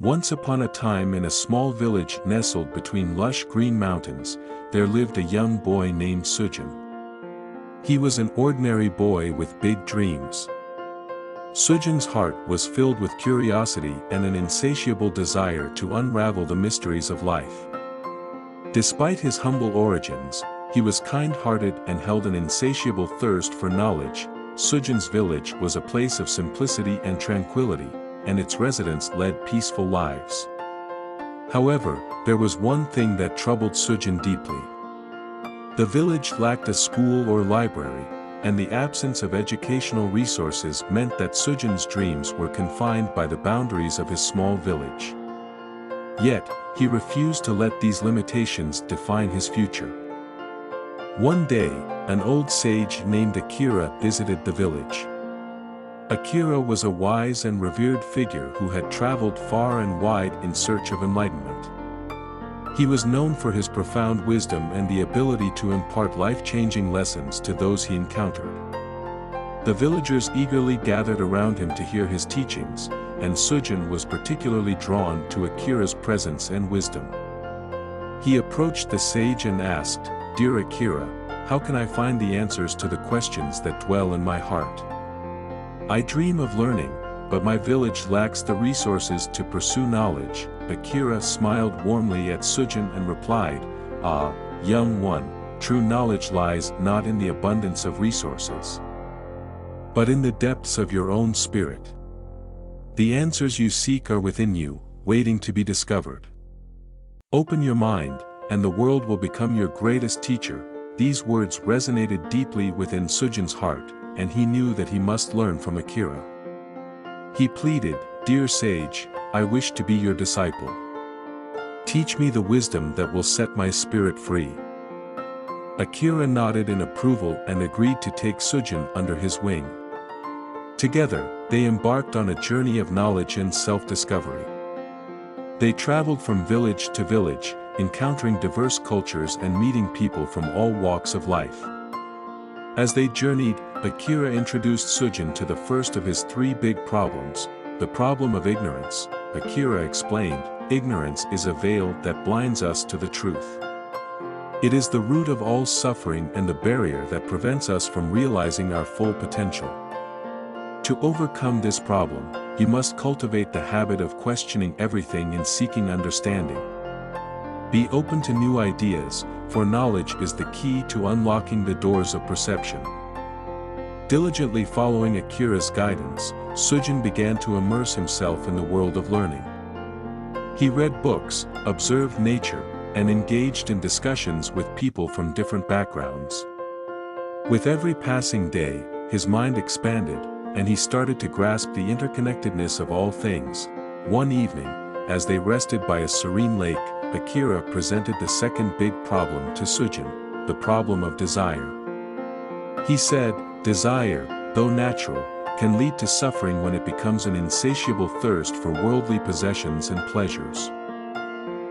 Once upon a time in a small village nestled between lush green mountains, there lived a young boy named Sujin. He was an ordinary boy with big dreams. Sujin's heart was filled with curiosity and an insatiable desire to unravel the mysteries of life. Despite his humble origins, he was kind-hearted and held an insatiable thirst for knowledge. Sujin's village was a place of simplicity and tranquility, and its residents led peaceful lives. However, there was one thing that troubled Sujin deeply. The village lacked a school or library, and the absence of educational resources meant that Sujin's dreams were confined by the boundaries of his small village. Yet, he refused to let these limitations define his future. One day, an old sage named Akira visited the village. Akira was a wise and revered figure who had traveled far and wide in search of enlightenment. He was known for his profound wisdom and the ability to impart life-changing lessons to those he encountered. The villagers eagerly gathered around him to hear his teachings, and Sujin was particularly drawn to Akira's presence and wisdom. He approached the sage and asked, "Dear Akira, how can I find the answers to the questions that dwell in my heart? I dream of learning, but my village lacks the resources to pursue knowledge." Akira smiled warmly at Sujin and replied, "Ah, young one, true knowledge lies not in the abundance of resources, but in the depths of your own spirit. The answers you seek are within you, waiting to be discovered. Open your mind, and the world will become your greatest teacher." These words resonated deeply within Sujin's heart, and he knew that he must learn from Akira. He pleaded, "Dear sage, I wish to be your disciple. Teach me the wisdom that will set my spirit free." Akira nodded in approval and agreed to take Sujin under his wing. Together, they embarked on a journey of knowledge and self-discovery. They traveled from village to village, encountering diverse cultures and meeting people from all walks of life. As they journeyed, Akira introduced Sujin to the first of his three big problems, the problem of ignorance. Akira explained, "Ignorance is a veil that blinds us to the truth. It is the root of all suffering and the barrier that prevents us from realizing our full potential. To overcome this problem, you must cultivate the habit of questioning everything and seeking understanding. Be open to new ideas, for knowledge is the key to unlocking the doors of perception." Diligently following Akira's guidance, Sujin began to immerse himself in the world of learning. He read books, observed nature, and engaged in discussions with people from different backgrounds. With every passing day, his mind expanded, and he started to grasp the interconnectedness of all things. One evening, as they rested by a serene lake, Akira presented the second big problem to Sujin, the problem of desire. He said, "Desire, though natural, can lead to suffering when it becomes an insatiable thirst for worldly possessions and pleasures.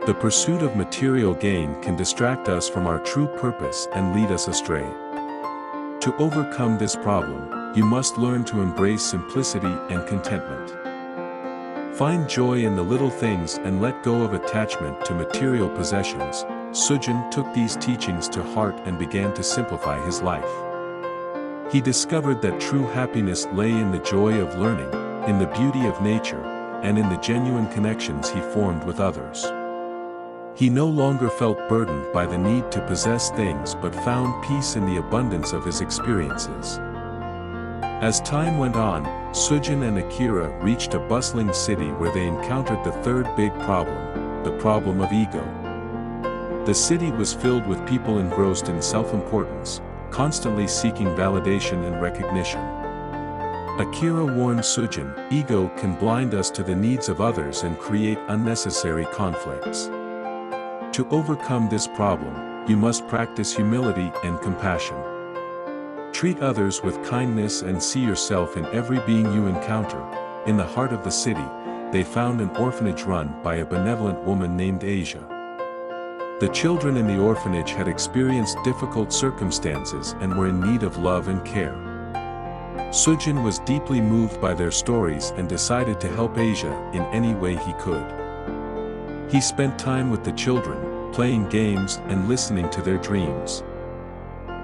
The pursuit of material gain can distract us from our true purpose and lead us astray. To overcome this problem, you must learn to embrace simplicity and contentment. Find joy in the little things and let go of attachment to material possessions." Sujin took these teachings to heart and began to simplify his life. He discovered that true happiness lay in the joy of learning, in the beauty of nature, and in the genuine connections he formed with others. He no longer felt burdened by the need to possess things but found peace in the abundance of his experiences. As time went on, Sujin and Akira reached a bustling city where they encountered the third big problem, the problem of ego. The city was filled with people engrossed in self-importance, constantly seeking validation and recognition. Akira warned Sujin, "Ego can blind us to the needs of others and create unnecessary conflicts. To overcome this problem, you must practice humility and compassion. Treat others with kindness and see yourself in every being you encounter." In the heart of the city, they found an orphanage run by a benevolent woman named Asia. The children in the orphanage had experienced difficult circumstances and were in need of love and care. Sujin was deeply moved by their stories and decided to help Asia in any way he could. He spent time with the children, playing games and listening to their dreams.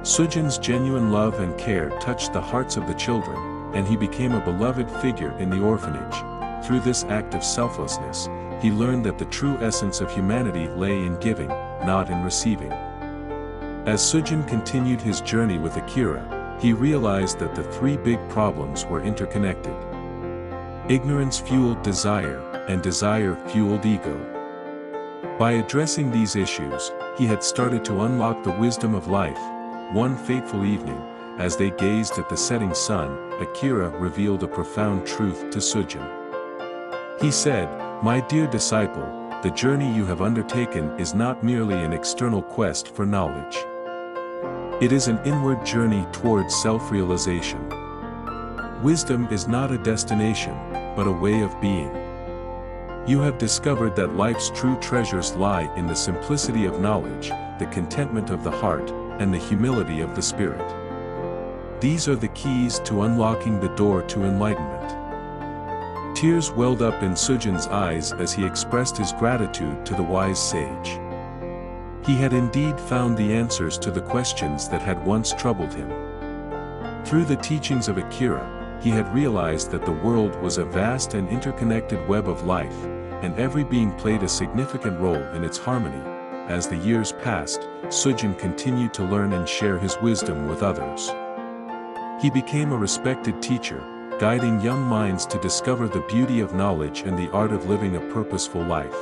Sujin's genuine love and care touched the hearts of the children, and he became a beloved figure in the orphanage. Through this act of selflessness, he learned that the true essence of humanity lay in giving, not in receiving. As Sujin continued his journey with Akira, he realized that the three big problems were interconnected. Ignorance fueled desire, and desire fueled ego. By addressing these issues, he had started to unlock the wisdom of life. One fateful evening, as they gazed at the setting sun, Akira revealed a profound truth to Sujin. He said, "My dear disciple, the journey you have undertaken is not merely an external quest for knowledge. It is an inward journey towards self-realization. Wisdom is not a destination, but a way of being. You have discovered that life's true treasures lie in the simplicity of knowledge, the contentment of the heart, and the humility of the spirit. These are the keys to unlocking the door to enlightenment." Tears welled up in Sujin's eyes as he expressed his gratitude to the wise sage. He had indeed found the answers to the questions that had once troubled him. Through the teachings of Akira, he had realized that the world was a vast and interconnected web of life, and every being played a significant role in its harmony. As the years passed, Sujin continued to learn and share his wisdom with others. He became a respected teacher, guiding young minds to discover the beauty of knowledge and the art of living a purposeful life.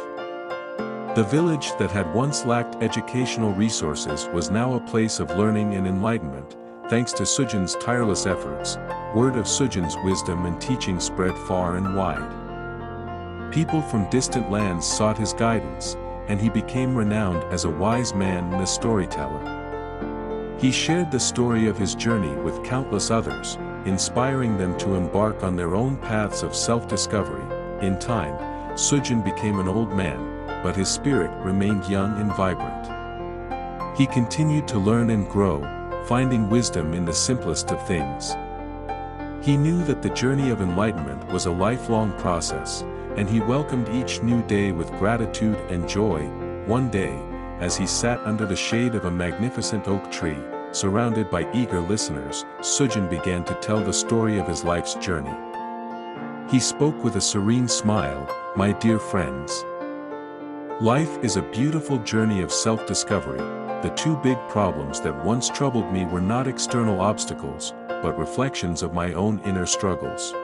The village that had once lacked educational resources was now a place of learning and enlightenment. Thanks to Sujin's tireless efforts, word of Sujin's wisdom and teaching spread far and wide. People from distant lands sought his guidance, and he became renowned as a wise man and a storyteller. He shared the story of his journey with countless others, inspiring them to embark on their own paths of self-discovery. In time, Sujin became an old man, but his spirit remained young and vibrant. He continued to learn and grow, finding wisdom in the simplest of things. He knew that the journey of enlightenment was a lifelong process, and he welcomed each new day with gratitude and joy. One day, as he sat under the shade of a magnificent oak tree, surrounded by eager listeners, Sujin began to tell the story of his life's journey. He spoke with a serene smile, "My dear friends, life is a beautiful journey of self-discovery. The two big problems that once troubled me were not external obstacles, but reflections of my own inner struggles.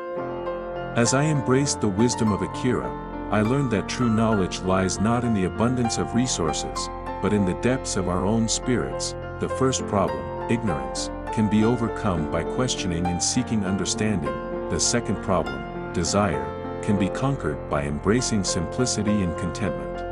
As I embraced the wisdom of Akira, I learned that true knowledge lies not in the abundance of resources, but in the depths of our own spirits. The first problem, ignorance, can be overcome by questioning and seeking understanding. The second problem, desire, can be conquered by embracing simplicity and contentment."